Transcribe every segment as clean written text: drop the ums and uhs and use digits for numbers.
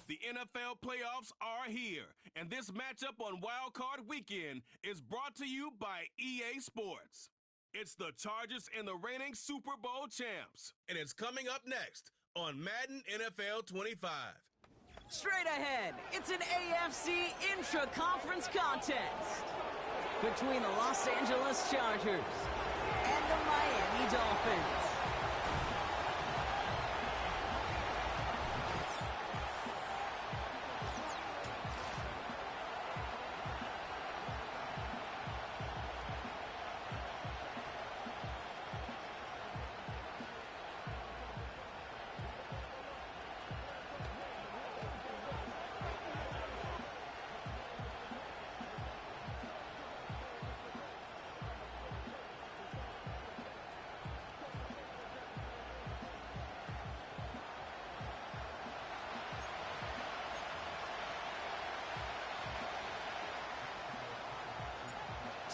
The NFL playoffs are here, and this matchup on Wild Card Weekend is brought to you by EA Sports. It's the Chargers and the reigning Super Bowl champs, and it's coming up next on Madden NFL 25. Straight ahead, it's an AFC intra-conference contest between the Los Angeles Chargers and the Miami Dolphins.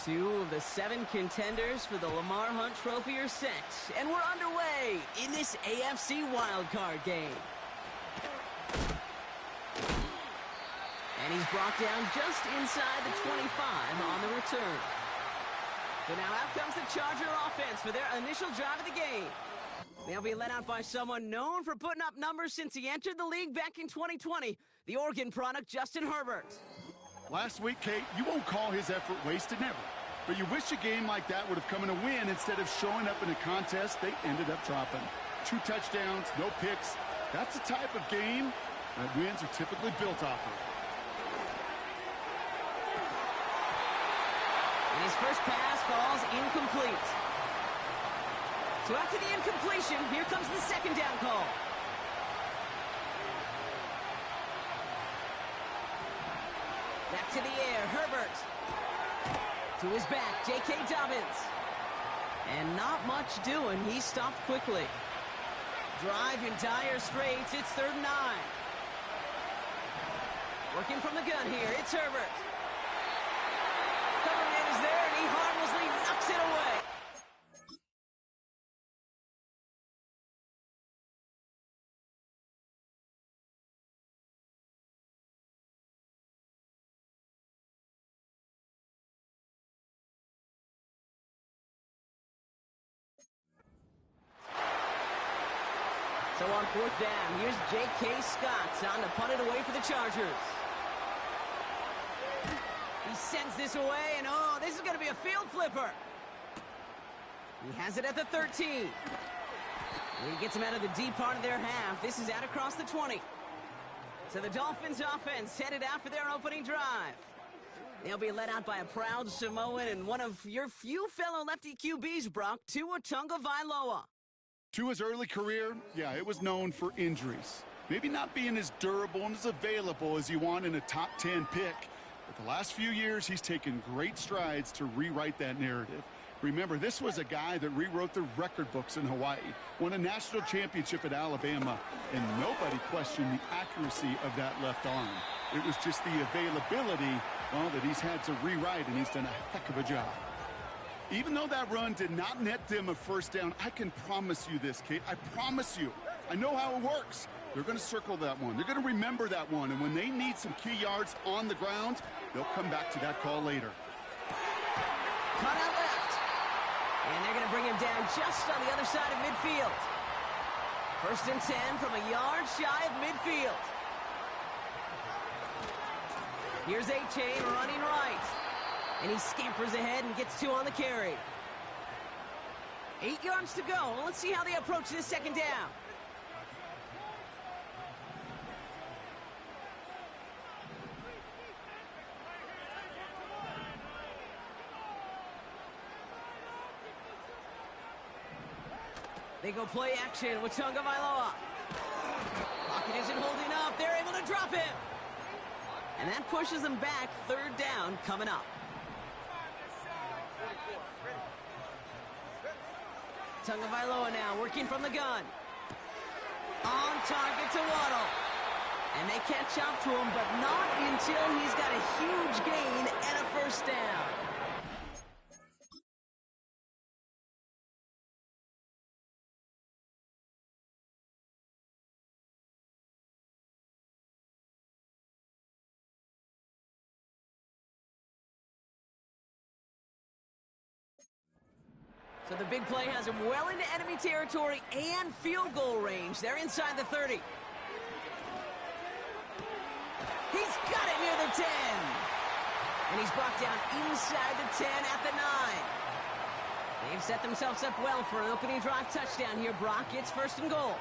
Two of the 7 contenders for the Lamar Hunt Trophy are set, and we're underway in this AFC wildcard game. And he's brought down just inside the 25 on the return. So now out comes the Charger offense for their initial drive of the game. They'll be led out by someone known for putting up numbers since he entered the league back in 2020, the Oregon product Justin Herbert. Last week, Kate, you won't call his effort wasted, never. But you wish a game like that would have come in a win instead of showing up in a contest they ended up dropping. 2 touchdowns, no picks. That's the type of game that wins are typically built off of. And his first pass falls incomplete. So after the incompletion, here comes the second down call. Back to the air, Herbert. To his back, J.K. Dobbins. And not much doing, he stopped quickly. Drive in dire straits, it's 3rd and 9. Working from the gun here, it's Herbert. Coverman is there, and he harmlessly knocks it away. So on 4th down, here's J.K. Scott on to punt it away for the Chargers. He sends this away, and oh, this is going to be a field flipper. He has it at the 13. And he gets him out of the deep part of their half. This is out across the 20. So the Dolphins offense headed out for their opening drive. They'll be led out by a proud Samoan and one of your few fellow lefty QBs, Brock, Tua Tagovailoa. Tua's early career, yeah, it was known for injuries. Maybe not being as durable and as available as you want in a top 10 pick. But the last few years, he's taken great strides to rewrite that narrative. Remember, this was a guy that rewrote the record books in Hawaii, won a national championship at Alabama, and nobody questioned the accuracy of that left arm. It was just the availability, well, that he's had to rewrite, and he's done a heck of a job. Even though that run did not net them a first down, I can promise you this, Kate. I promise you. I know how it works. They're going to circle that one. They're going to remember that one. And when they need some key yards on the ground, they'll come back to that call later. Cut out left. And they're going to bring him down just on the other side of midfield. 1st and 10 from a yard shy of midfield. Here's A-Chain running right. And he scampers ahead and gets 2 on the carry. 8 yards to go. Let's see how they approach this second down. They go play action with Tagovailoa. Pocket isn't holding up. They're able to drop him. And that pushes them back. 3rd down coming up. Tagovailoa now working from the gun. On target to Waddle. And they catch up to him, but not until he's got a huge gain and a 1st down. So the big play has him well into enemy territory and field goal range. They're inside the 30. He's got it near the 10. And he's brought down inside the 10 at the 9. They've set themselves up well for an opening drive touchdown here. Brock gets first and goal.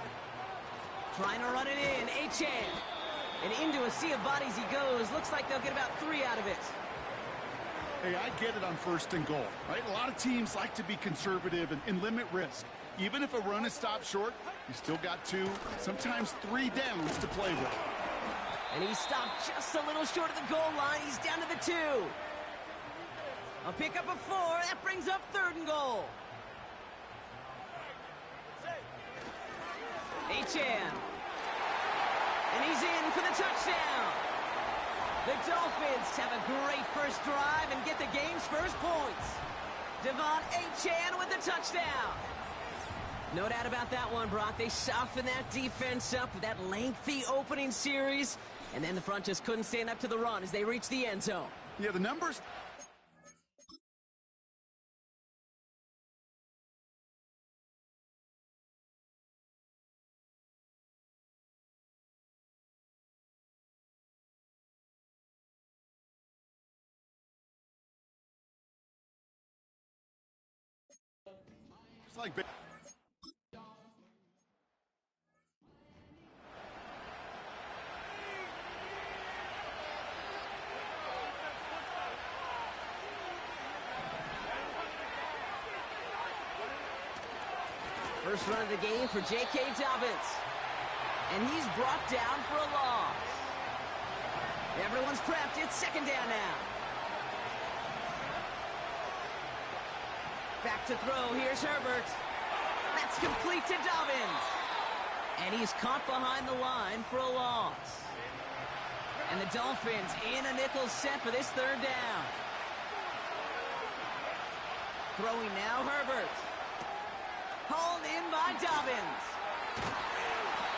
Trying to run it in. Achane. And into a sea of bodies he goes. Looks like they'll get about 3 out of it. Hey, I get it on first and goal, right? A lot of teams like to be conservative and limit risk. Even if a run is stopped short, you still got 2, sometimes 3 downs to play with. And he stopped just a little short of the goal line. He's down to the 2. A pickup of 4. That brings up 3rd and goal. Achane. And he's in for the touchdown. The Dolphins have a great first drive and get the game's first points. Devon Achane with the touchdown. No doubt about that one, Brock. They softened that defense up with that lengthy opening series, and then the front just couldn't stand up to the run as they reached the end zone. Yeah, the numbers... It's like... First run of the game for J.K. Dobbins. And he's brought down for a loss. Everyone's prepped. It's second down now. Back to throw. Here's Herbert. That's complete to Dobbins. And he's caught behind the line for a loss. And the Dolphins in a nickel set for this third down. Throwing now, Herbert. Hauled in by Dobbins.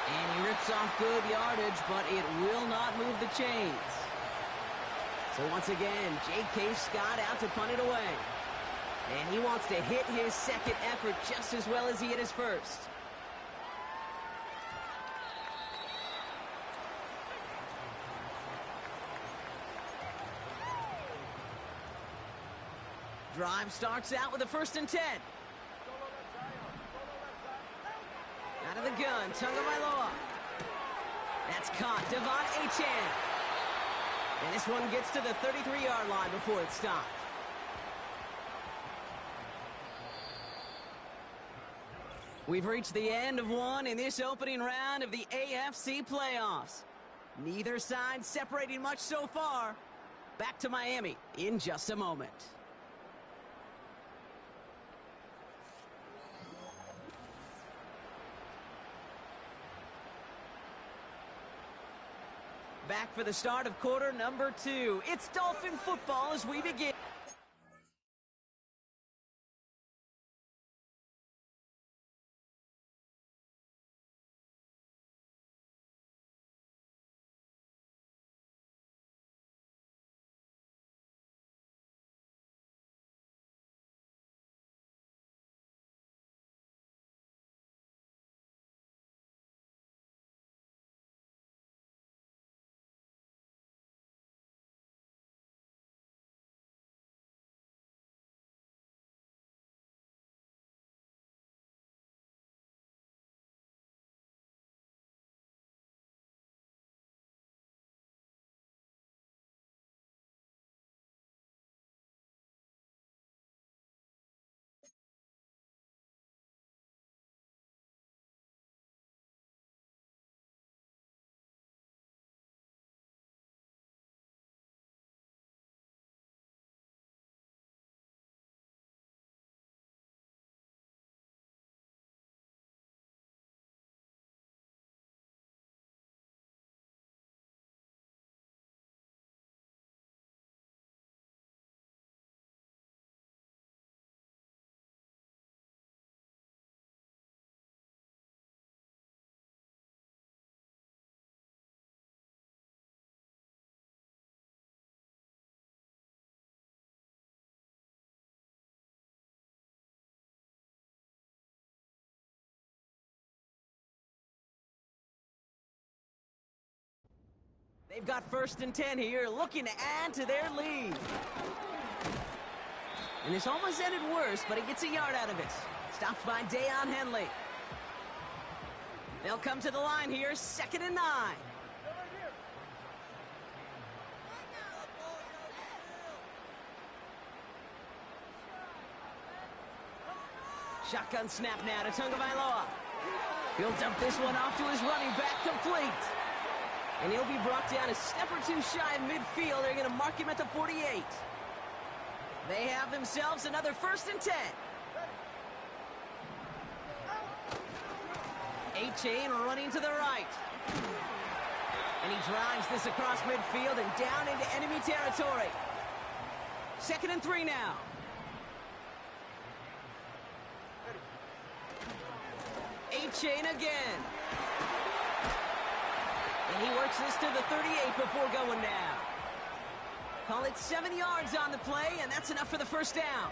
And he rips off good yardage, but it will not move the chains. So once again, J.K. Scott out to punt it away. And he wants to hit his second effort just as well as he hit his first. Drive starts out with a 1st and 10. Out of the gun, Tagovailoa. That's caught, Devon Achane. And this one gets to the 33-yard line before it's stopped. We've reached the end of one in this opening round of the AFC playoffs. Neither side separating much so far. Back to Miami in just a moment. Back for the start of quarter number 2. It's Dolphin football as we begin. They've got 1st and 10 here, looking to add to their lead. And this almost ended worse, but he gets a yard out of it. Stopped by Deion Henley. They'll come to the line here, 2nd and 9. Shotgun snap now to Tagovailoa. He'll dump this one off to his running back, complete. And he'll be brought down a step or two shy of midfield. They're going to mark him at the 48. They have themselves another 1st and 10. A-Chain running to the right. And he drives this across midfield and down into enemy territory. 2nd and 3 now. A-Chain again. And he works this to the 38 before going down. Call it 7 yards on the play, and that's enough for the 1st down.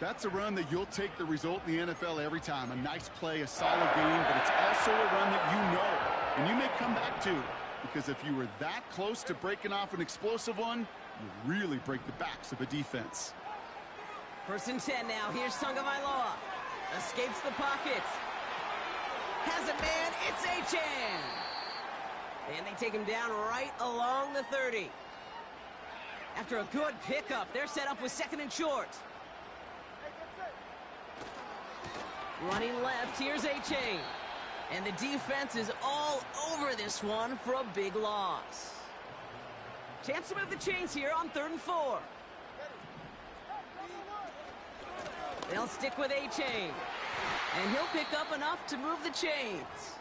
That's a run that you'll take the result in the NFL every time. A nice play, a solid game, but it's also a run that you know, and you may come back to, because if you were that close to breaking off an explosive one, you really break the backs of a defense. 1st and 10 now. Here's Tagovailoa. Escapes the pocket. Has a man. It's A-Chan. And they take him down right along the 30. After a good pickup, they're set up with 2nd and short. Running left, here's A-Chain. And the defense is all over this one for a big loss. Chance to move the chains here on 3rd and 4. They'll stick with A-Chain. And he'll pick up enough to move the chains.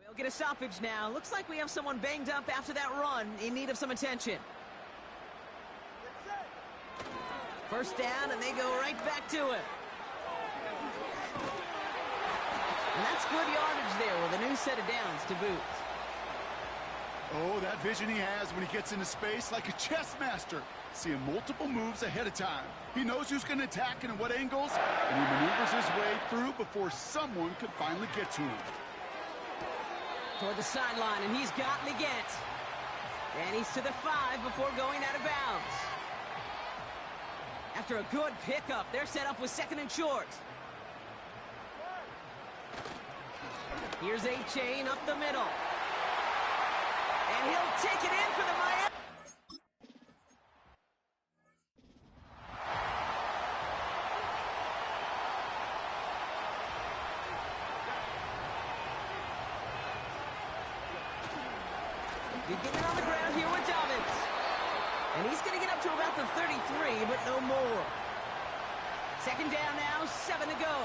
We'll get a stoppage now. Looks like we have someone banged up after that run, in need of some attention. 1st down, and they go right back to it. And that's good yardage there with a new set of downs to boot. Oh, that vision he has when he gets into space, like a chess master, seeing multiple moves ahead of time. He knows who's going to attack and in what angles, and he maneuvers his way through before someone can finally get to him. Toward the sideline, and he's got Leggett. And he's to the 5 before going out of bounds. After a good pickup, they're set up with 2nd and short. Here's A-Chain up the middle. And he'll take it in for the Miami. Beginning on the ground here with Dolphins. And he's going to get up to about the 33, but no more. 2nd down now, 7 to go.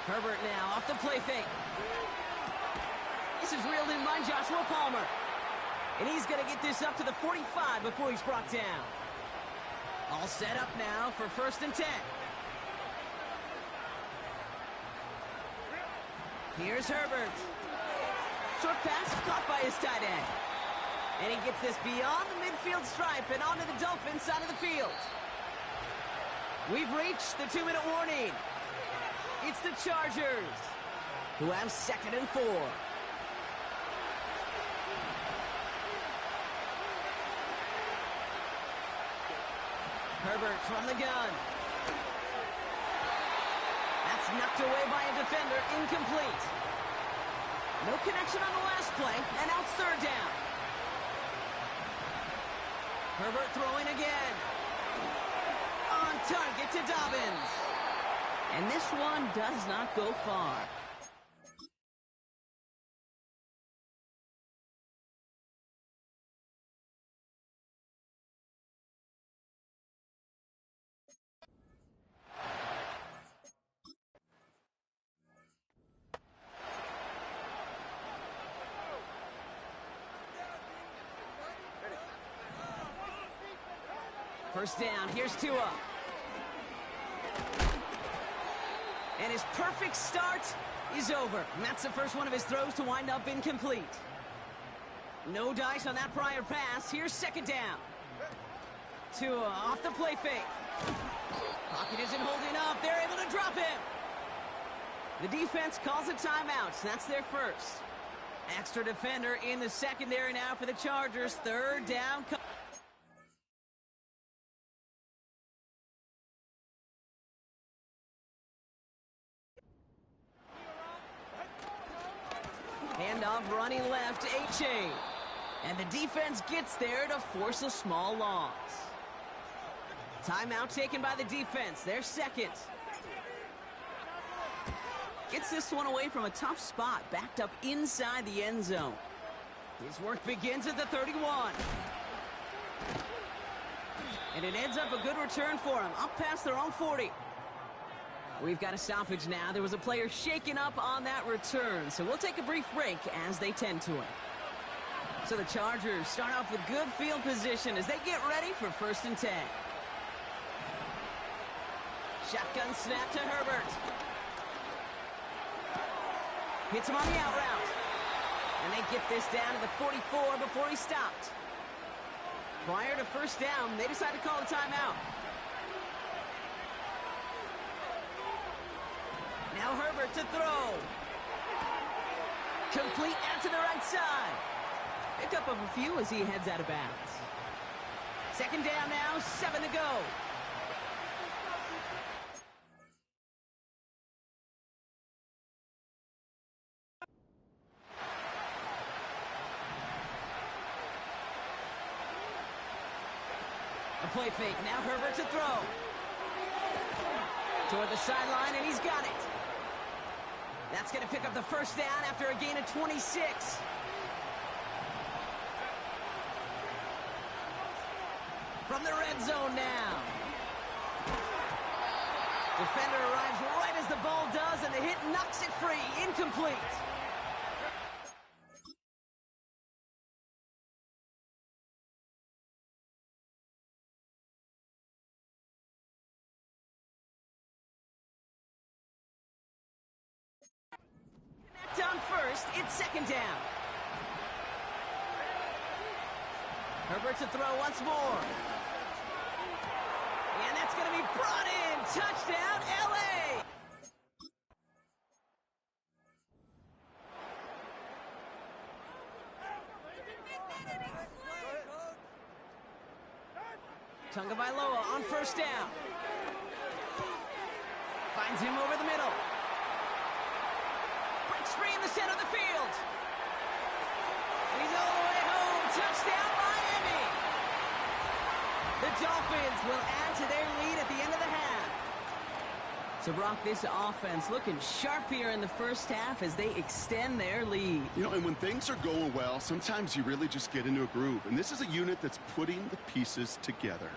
Herbert now off the play fake. This is reeled in by Joshua Palmer. And he's going to get this up to the 45 before he's brought down. All set up now for 1st and 10. Here's Herbert. Short pass caught by his tight end. And he gets this beyond the midfield stripe and onto the Dolphins side of the field. We've reached the 2-minute warning. It's the Chargers, who have 2nd and 4. Herbert from the gun. That's knocked away by a defender, incomplete. No connection on the last play, and now it's 3rd down. Herbert throwing again. On target to Dobbins. And this one does not go far. First down, here's Tua. And his perfect start is over. And that's the first one of his throws to wind up incomplete. No dice on that prior pass. Here's second down. Tua off the play fake. Pocket isn't holding up. They're able to drop him. The defense calls a timeout. That's their first. Extra defender in the secondary now for the Chargers. Third down. Handoff running left, A-Chain. And the defense gets there to force a small loss. Timeout taken by the defense. Their second. Gets this one away from a tough spot, backed up inside the end zone. His work begins at the 31. And it ends up a good return for him, up past their own 40. We've got a stoppage now. There was a player shaken up on that return, so we'll take a brief break as they tend to it. So the Chargers start off with good field position as they get ready for 1st and 10. Shotgun snap to Herbert. Hits him on the out route. And they get this down to the 44 before he stopped. Prior to 1st down, they decide to call a timeout. Now Herbert to throw. Complete out to the right side. Pick up of a few as he heads out of bounds. Second down now, 7 to go. A play fake. Now Herbert to throw. Toward the sideline, and he's got it. That's going to pick up the 1st down after a gain of 26. From the red zone now. Defender arrives right as the ball does, and the hit knocks it free. Incomplete. Down first, it's second down. Herbert to throw once more. And that's going to be brought in. Touchdown, L.A. Tagovailoa on 1st down. Finds him over the middle. Breaks free in the center of the field. And he's all the way home. Touchdown, Miami. The Dolphins will add to their lead at the end of the half. So, Brock, this offense looking sharp here in the 1st half as they extend their lead. You know, and when things are going well, sometimes you really just get into a groove. And this is a unit that's putting the pieces together.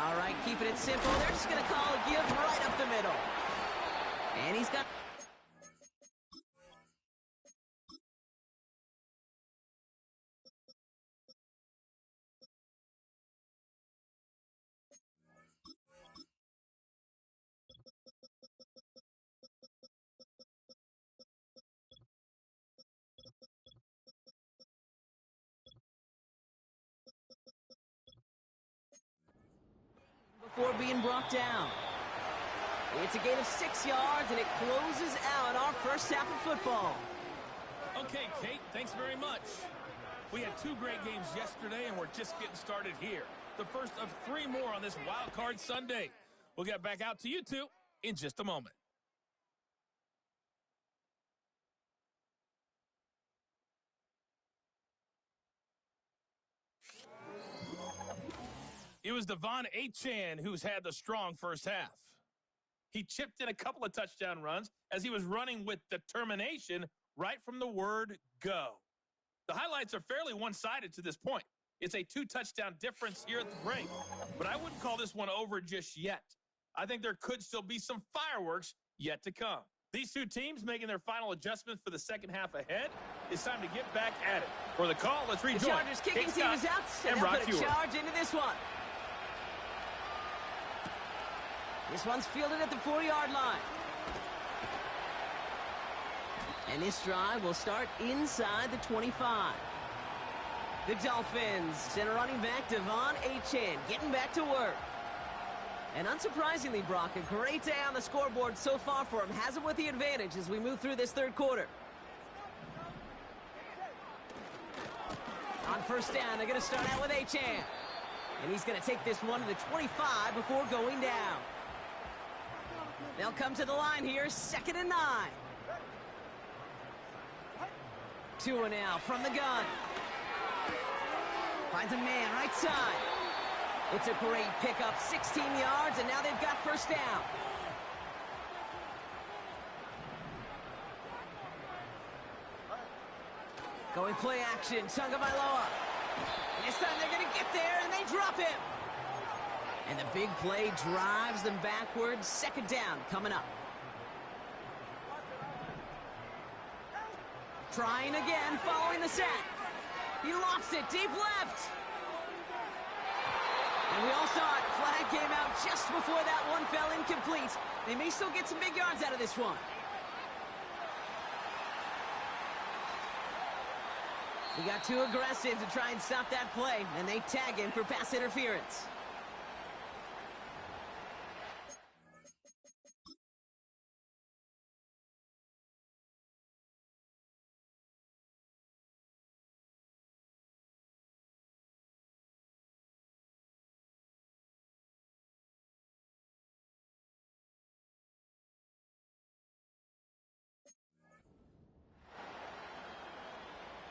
All right, keeping it simple. They're just going to call a give right up the middle. And he's got... before being brought down. It's a gain of 6 yards, and it closes out our 1st half of football. Okay, Kate, thanks very much. We had 2 great games yesterday, and we're just getting started here. The first of 3 more on this Wild Card Sunday. We'll get back out to you two in just a moment. It was Devon Achane who's had the strong 1st half. He chipped in a couple of touchdown runs as he was running with determination right from the word go. The highlights are fairly one-sided to this point. It's a 2-touchdown difference here at the break, but I wouldn't call this one over just yet. I think there could still be some fireworks yet to come. These two teams making their final adjustments for the second half ahead. It's time to get back at it. For the call, let's rejoin. The Chargers kicking team is out, and they'll put a charge into this one. This one's fielded at the 4-yard line. And this drive will start inside the 25. The Dolphins send a running back, Devon Achane, getting back to work. And unsurprisingly, Brock, a great day on the scoreboard so far for him. Has him with the advantage as we move through this third quarter. On first down, they're going to start out with Achane. And he's going to take this one to the 25 before going down. They'll come to the line here, 2nd and 9. Tua now from the gun. Finds a man right side. It's a great pickup, 16 yards, and now they've got first down. Going play action, Tagovailoa. This time they're going to get there, and they drop him. And the big play drives them backwards. 2nd down coming up. Trying again, following the set. He lofts it deep left. And we all saw it. Flag came out just before that one fell incomplete. They may still get some big yards out of this one. He got too aggressive to try and stop that play, and they tag him for pass interference.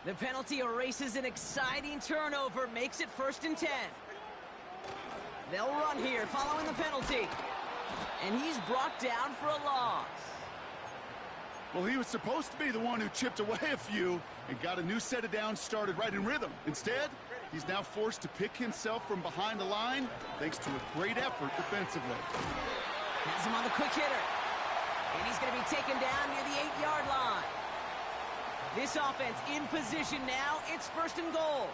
The penalty erases an exciting turnover, makes it 1st and 10. They'll run here following the penalty. And he's brought down for a loss. Well, he was supposed to be the one who chipped away a few and got a new set of downs started right in rhythm. Instead, he's now forced to pick himself from behind the line thanks to a great effort defensively. Has him on the quick hitter. And he's going to be taken down near the 8-yard line. This offense in position now. It's 1st and goal.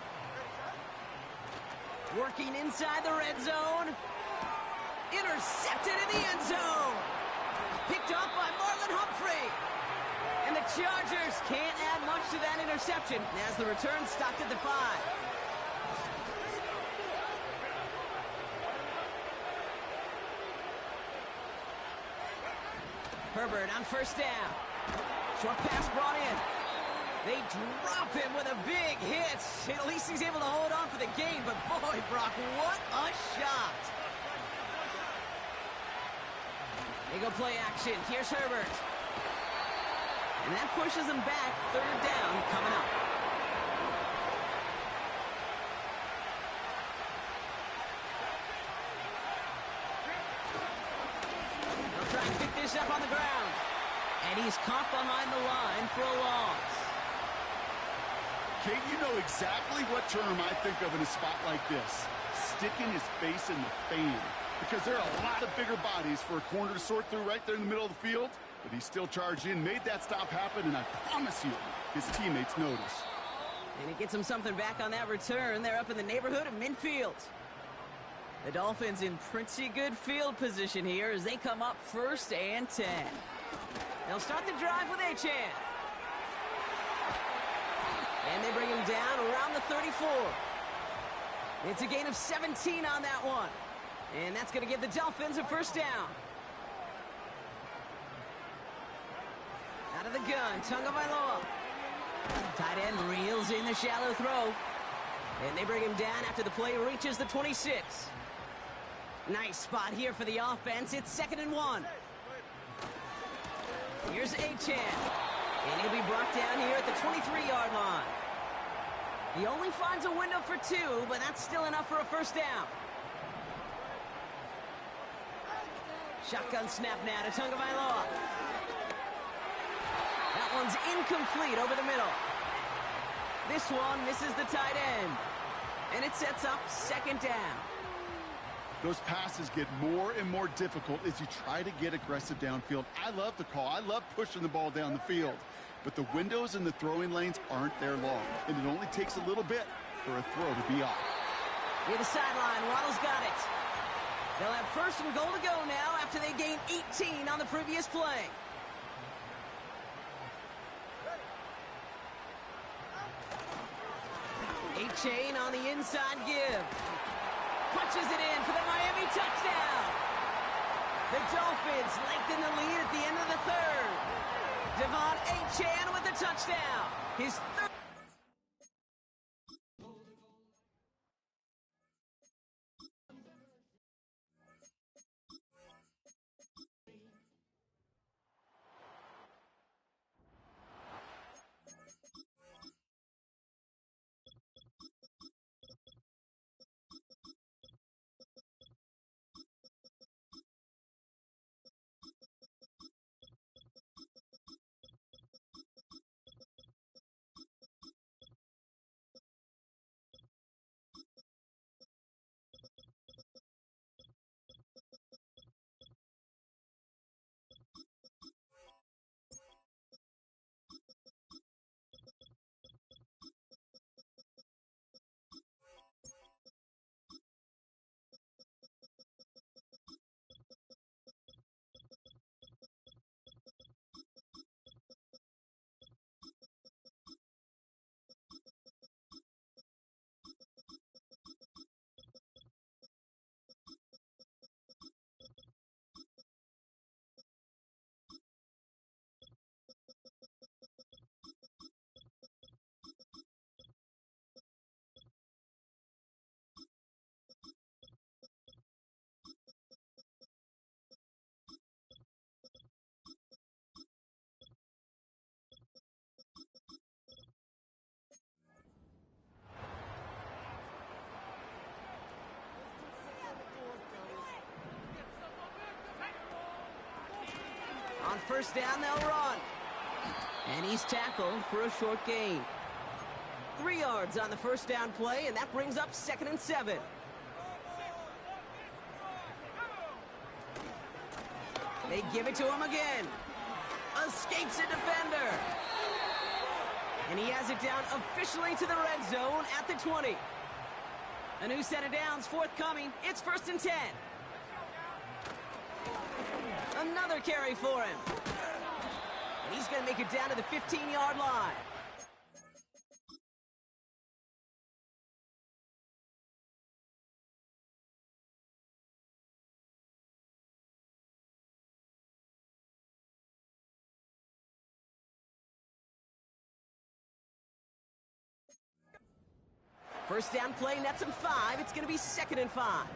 Working inside the red zone. Intercepted in the end zone. Picked up by Marlon Humphrey. And the Chargers can't add much to that interception as the return stopped at the 5. Herbert on first down. Short pass brought in. They drop him with a big hit. At least he's able to hold on for the gain, but boy, Brock, what a shot. They go play action. Here's Herbert. And that pushes him back. 3rd down coming up. They'll try and pick this up on the ground. And he's caught behind the line for a loss. Kate, you know exactly what term I think of in a spot like this. Sticking his face in the fan. Because there are a lot of bigger bodies for a corner to sort through right there in the middle of the field. But he still charged in, made that stop happen, and I promise you, his teammates notice. And he gets him something back on that return. They're up in the neighborhood of midfield. The Dolphins in pretty good field position here as they come up 1st and 10. They'll start the drive with Achane. And they bring him down around the 34. It's a gain of 17 on that one. And that's going to give the Dolphins a 1st down. Out of the gun, Tagovailoa. Tight end reels in the shallow throw. And they bring him down after the play reaches the 26. Nice spot here for the offense. It's 2nd and 1. Here's Achane. And he'll be brought down here at the 23-yard line. He only finds a window for 2, but that's still enough for a 1st down. Shotgun snap now to Tagovailoa. That one's incomplete over the middle. This one misses the tight end. And it sets up 2nd down. Those passes get more and more difficult as you try to get aggressive downfield. I love the call. I love pushing the ball down the field. But the windows in the throwing lanes aren't there long, and it only takes a little bit for a throw to be off. Near the sideline, Waddle's got it. They'll have first and goal to go now after they gained 18 on the previous play. A-Chain on the inside give. Punches it in for the Miami touchdown. The Dolphins lengthen the lead at the end of the third. Devon A-Chan with the touchdown. His third. On first down, they'll run. And he's tackled for a short gain. 3 yards on the first down play, and that brings up 2nd and 7. They give it to him again. Escapes a defender. And he has it down officially to the red zone at the 20. A new set of downs forthcoming. It's 1st and 10. Another carry for him. And he's going to make it down to the 15-yard line. First down play nets him 5. It's going to be 2nd and 5.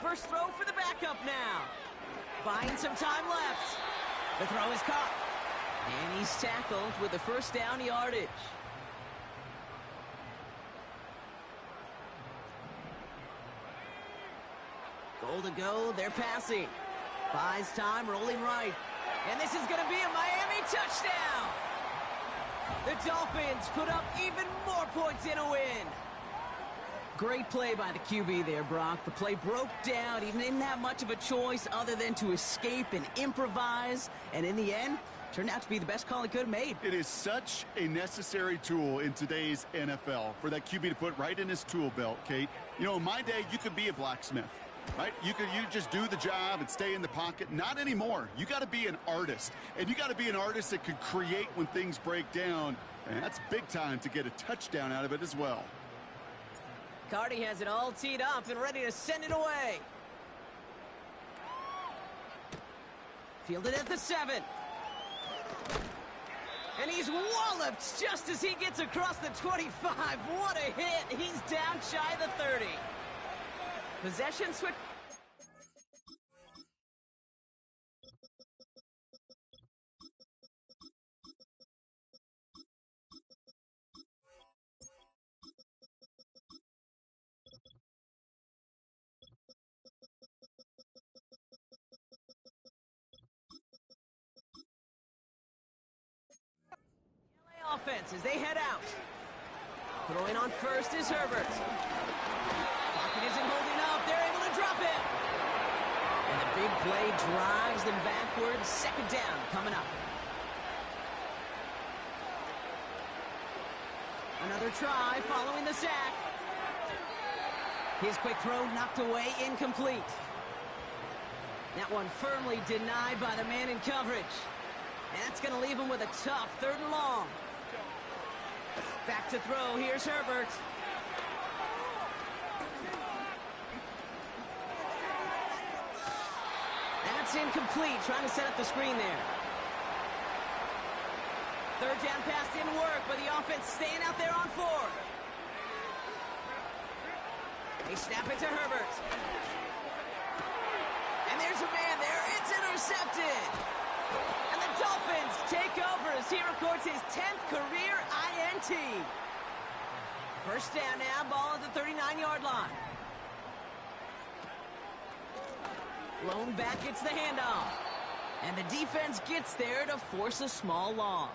First throw for the backup now. Buying some time left. The throw is caught. And he's tackled with the first down yardage. Goal to go. They're passing. Buys time, rolling right. And this is going to be a Miami touchdown. The Dolphins put up even more points in a win. Great play by the QB there, Brock. The play broke down. He didn't have much of a choice other than to escape and improvise. And in the end, turned out to be the best call he could have made. It is such a necessary tool in today's NFL for that QB to put right in his tool belt, Kate. You know, in my day, you could be a blacksmith, right? You just do the job and stay in the pocket. Not anymore. You got to be an artist. And you got to be an artist that could create when things break down. And that's big time to get a touchdown out of it as well. Cardi has it all teed up and ready to send it away. Fielded at the 7. And he's walloped just as he gets across the 25. What a hit. He's down shy of the 30. Possession switch. Offense as they head out. Throwing on first is Herbert. Pocket isn't holding up. They're able to drop him. And the big play drives them backwards. Second down coming up. Another try following the sack. His quick throw knocked away, incomplete. That one firmly denied by the man in coverage. And that's going to leave him with a tough 3rd and long. Back to throw. Here's Herbert. That's incomplete. Trying to set up the screen there. 3rd down pass didn't work, but the offense staying out there on 4th. They snap it to Herbert. And there's a man there. It's intercepted. And the Dolphins take over as he records his 10th career INT. First down now, ball at the 39-yard line. Lone back gets the handoff. And the defense gets there to force a small loss.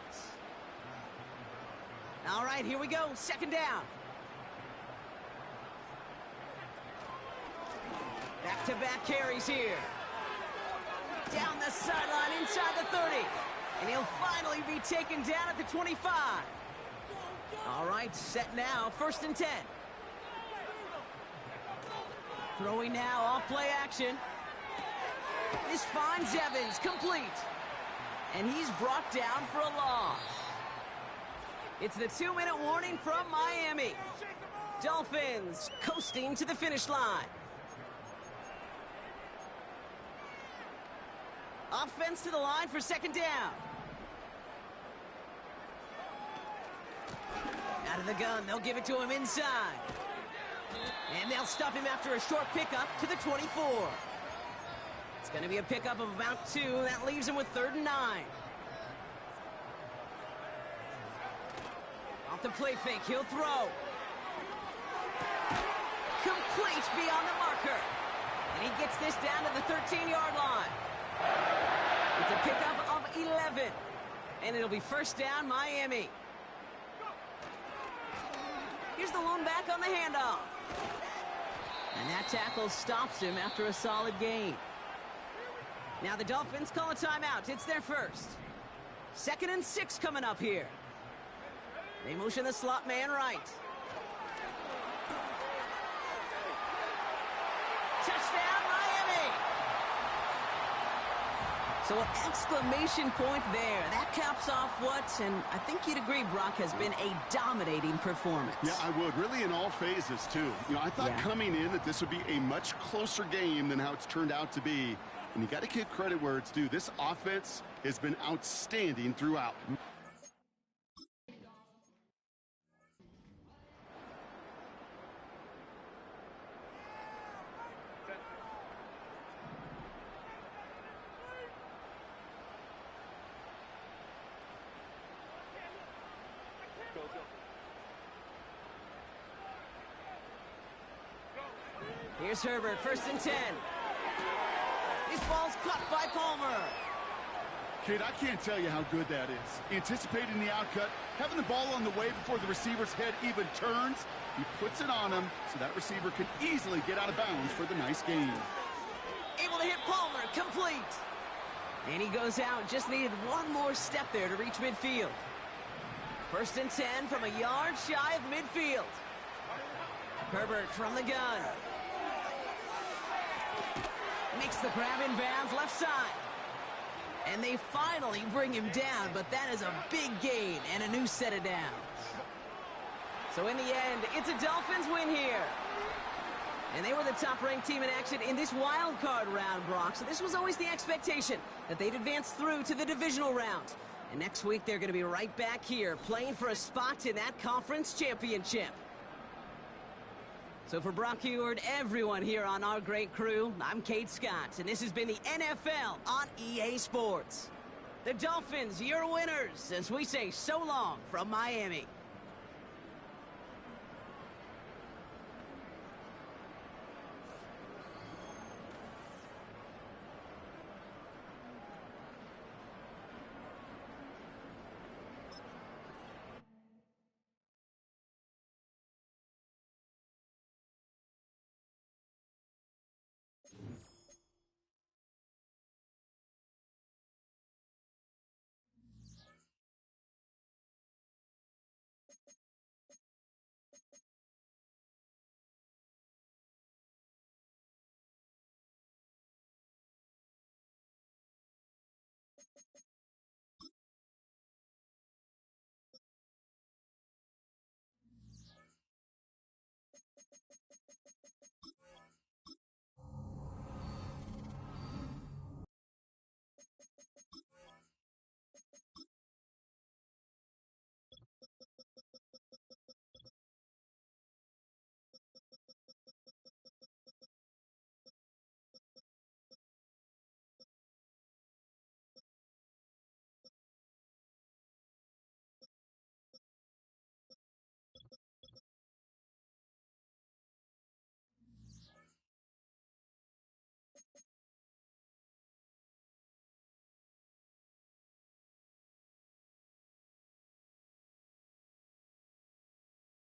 All right, here we go. 2nd down. Back-to-back carries here. Down the sideline inside the 30. And he'll finally be taken down at the 25. All right, set now. 1st and 10. Throwing now off play action. This finds Evans complete. And he's brought down for a loss. It's the 2-minute warning from Miami. Dolphins coasting to the finish line. Offense to the line for 2nd down. Out of the gun, they'll give it to him inside. And they'll stop him after a short pickup to the 24. It's going to be a pickup of about 2. That leaves him with 3rd and 9. Off the play fake, he'll throw. Complete beyond the marker. And he gets this down to the 13-yard line. It's a pickup of 11. And it'll be 1st down, Miami. Here's the lone back on the handoff. And that tackle stops him after a solid gain. Now the Dolphins call a timeout. It's their first. 2nd and 6 coming up here. They motion the slot man right. Touchdown, Miami! So an exclamation point there. That caps off what, and I think you'd agree, Brock, has been a dominating performance. Yeah, I would. Really in all phases, too. You know, I thought coming in that this would be a much closer game than how it's turned out to be. And you got to give credit where it's due. This offense has been outstanding throughout. Here's Herbert, 1st and 10. This ball's caught by Palmer. Kid, I can't tell you how good that is. Anticipating the outcut, having the ball on the way before the receiver's head even turns, he puts it on him so that receiver can easily get out of bounds for the nice gain. Able to hit Palmer, complete. And he goes out, just needed one more step there to reach midfield. 1st and 10 from a yard shy of midfield. Herbert from the gun. Makes the grab in bounds left side. And they finally bring him down, but that is a big gain and a new set of downs. So in the end, it's a Dolphins win here. And they were the top-ranked team in action in this wild card round, Brock. So this was always the expectation that they'd advance through to the divisional round. And next week, they're going to be right back here playing for a spot in that conference championship. So for Brock Heward, everyone here on our great crew, I'm Kate Scott, and this has been the NFL on EA Sports. The Dolphins, your winners, as we say so long from Miami.